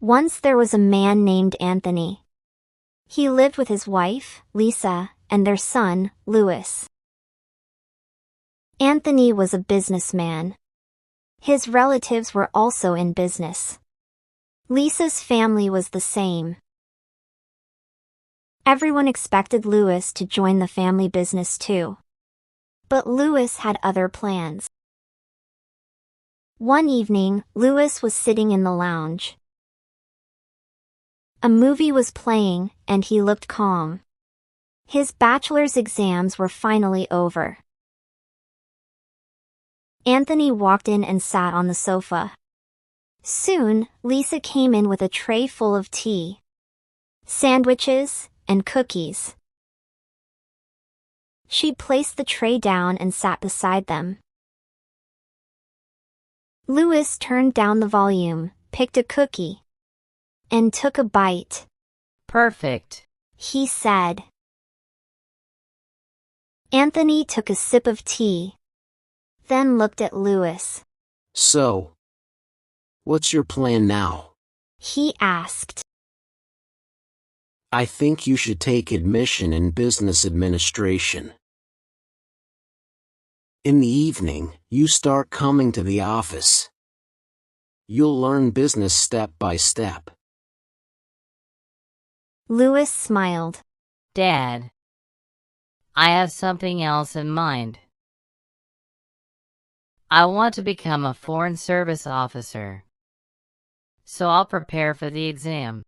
Once there was a man named Anthony. He lived with his wife, Lisa, and their son, Louis. Anthony was a businessman. His relatives were also in business. Lisa's family was the same. Everyone expected Louis to join the family business too. But Louis had other plans. One evening, Louis was sitting in the lounge. A movie was playing, and he looked calm. His bachelor's exams were finally over. Anthony walked in and sat on the sofa. Soon, Lisa came in with a tray full of tea, sandwiches, and cookies. She placed the tray down and sat beside them. Louis turned down the volume, picked a cookie, and took a bite. Perfect, he said. Anthony took a sip of tea, then looked at Louis. So, what's your plan now? He asked. I think you should take admission in business administration. In the evening, you start coming to the office. You'll learn business step by step. Louis smiled. Dad. I have something else in mind. I want to become a foreign service officer. So I'll prepare for the exam.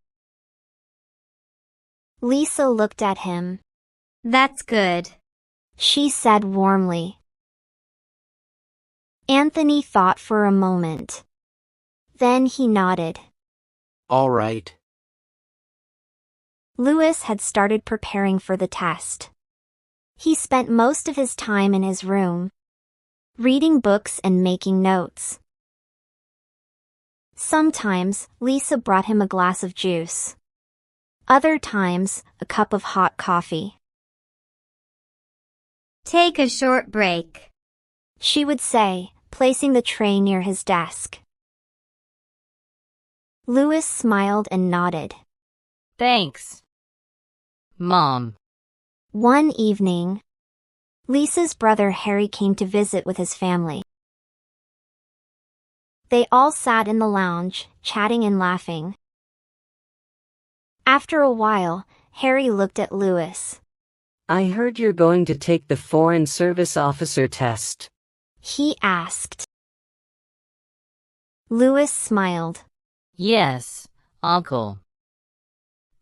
Lisa looked at him. That's good, she said warmly. Anthony thought for a moment. Then he nodded. All right. Louis had started preparing for the test. He spent most of his time in his room, reading books and making notes. Sometimes, Lisa brought him a glass of juice. Other times, a cup of hot coffee. Take a short break, she would say, placing the tray near his desk. Louis smiled and nodded. Thanks, Mom. One evening, Lisa's brother Harry came to visit with his family. They all sat in the lounge, chatting and laughing. After a while, Harry looked at Louis. I heard you're going to take the Foreign Service Officer test. He asked. Louis smiled. Yes, Uncle.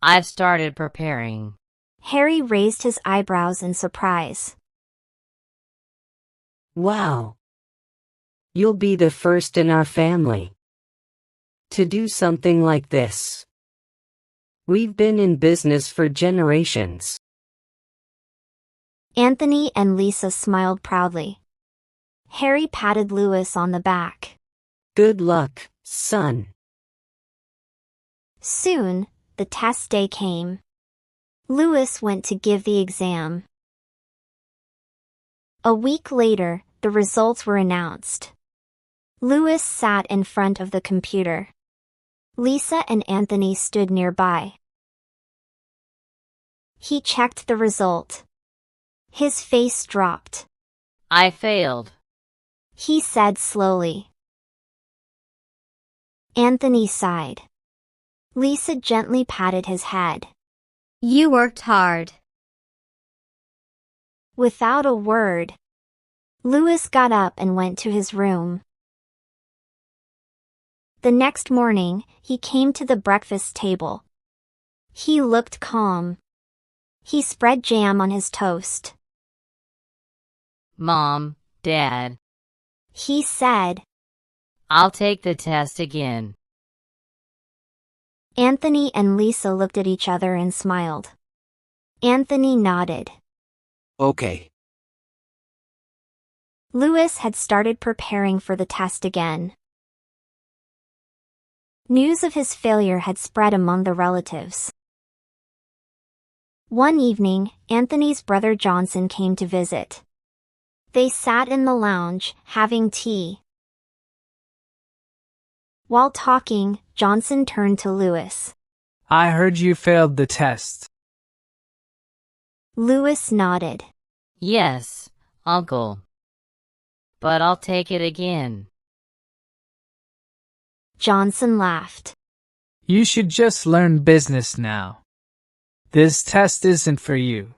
I've started preparing. Harry raised his eyebrows in surprise. Wow. You'll be the first in our family to do something like this. We've been in business for generations. Anthony and Lisa smiled proudly. Harry patted Louis on the back. Good luck, son. Soon, the test day came. Louis went to give the exam. A week later, the results were announced. Louis sat in front of the computer. Lisa and Anthony stood nearby. He checked the result. His face dropped. I failed, he said slowly. Anthony sighed. Lisa gently patted his head. You worked hard. Without a word, Louis got up and went to his room. The next morning, he came to the breakfast table. He looked calm. He spread jam on his toast. Mom, Dad. He said. I'll take the test again. Anthony and Lisa looked at each other and smiled. Anthony nodded. Okay. Louis had started preparing for the test again. News of his failure had spread among the relatives. One evening, Anthony's brother Johnson came to visit. They sat in the lounge, having tea. While talking, Johnson turned to Lewis. I heard you failed the test. Lewis nodded. Yes, Uncle. But I'll take it again. Johnson laughed. You should just learn business now. This test isn't for you.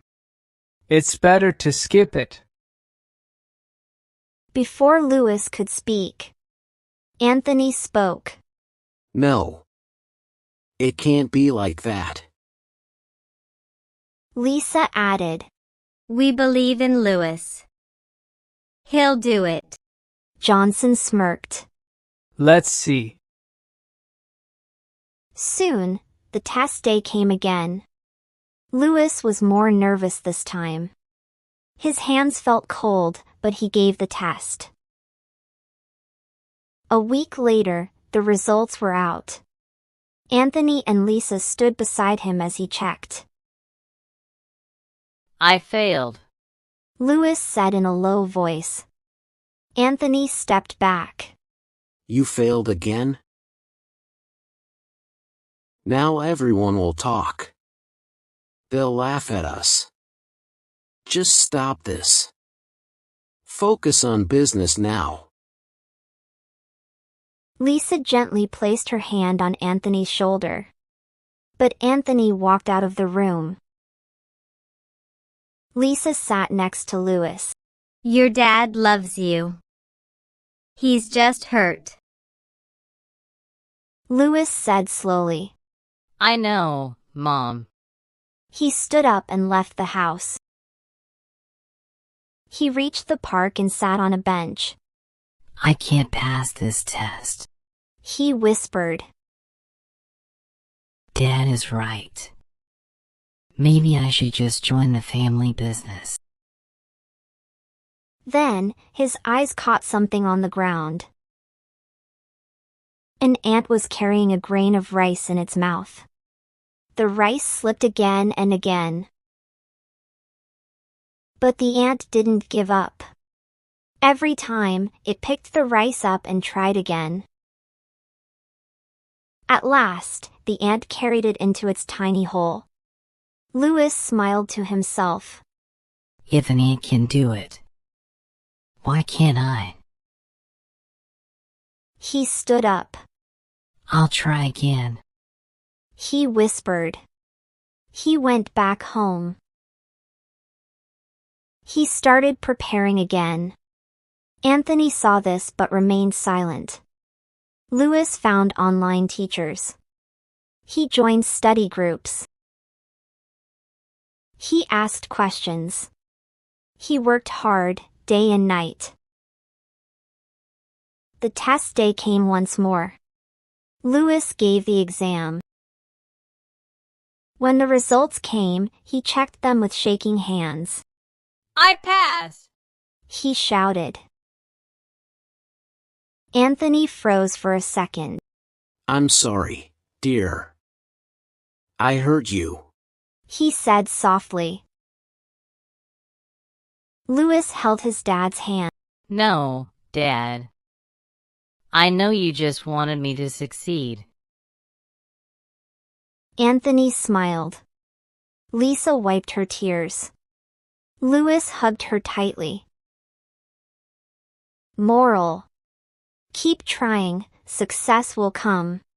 It's better to skip it. Before Lewis could speak, Anthony spoke. No. It can't be like that. Lisa added. We believe in Lewis. He'll do it. Johnson smirked. Let's see. Soon, the test day came again. Lewis was more nervous this time. His hands felt cold, but he gave the test. A week later, the results were out. Anthony and Lisa stood beside him as he checked. I failed. Lewis said in a low voice. Anthony stepped back. You failed again? Now everyone will talk. They'll laugh at us. Just stop this. Focus on business now. Lisa gently placed her hand on Anthony's shoulder. But Anthony walked out of the room. Lisa sat next to Lewis. Your dad loves you. He's just hurt. Lewis said slowly. I know, Mom. He stood up and left the house. He reached the park and sat on a bench. I can't pass this test. He whispered. Dad is right. Maybe I should just join the family business. Then, his eyes caught something on the ground. An ant was carrying a grain of rice in its mouth. The rice slipped again and again. But the ant didn't give up. Every time, it picked the rice up and tried again. At last, the ant carried it into its tiny hole. Lewis smiled to himself. If an ant can do it, why can't I? He stood up. I'll try again. He whispered. He went back home. He started preparing again. Anthony saw this but remained silent. Lewis found online teachers. He joined study groups. He asked questions. He worked hard, day and night. The test day came once more. Lewis gave the exam. When the results came, he checked them with shaking hands. I passed! He shouted. Anthony froze for a second. I'm sorry, dear. I hurt you. He said softly. Lewis held his dad's hand. No, Dad. I know you just wanted me to succeed. Anthony smiled. Lisa wiped her tears. Lewis hugged her tightly. Moral: keep trying, success will come.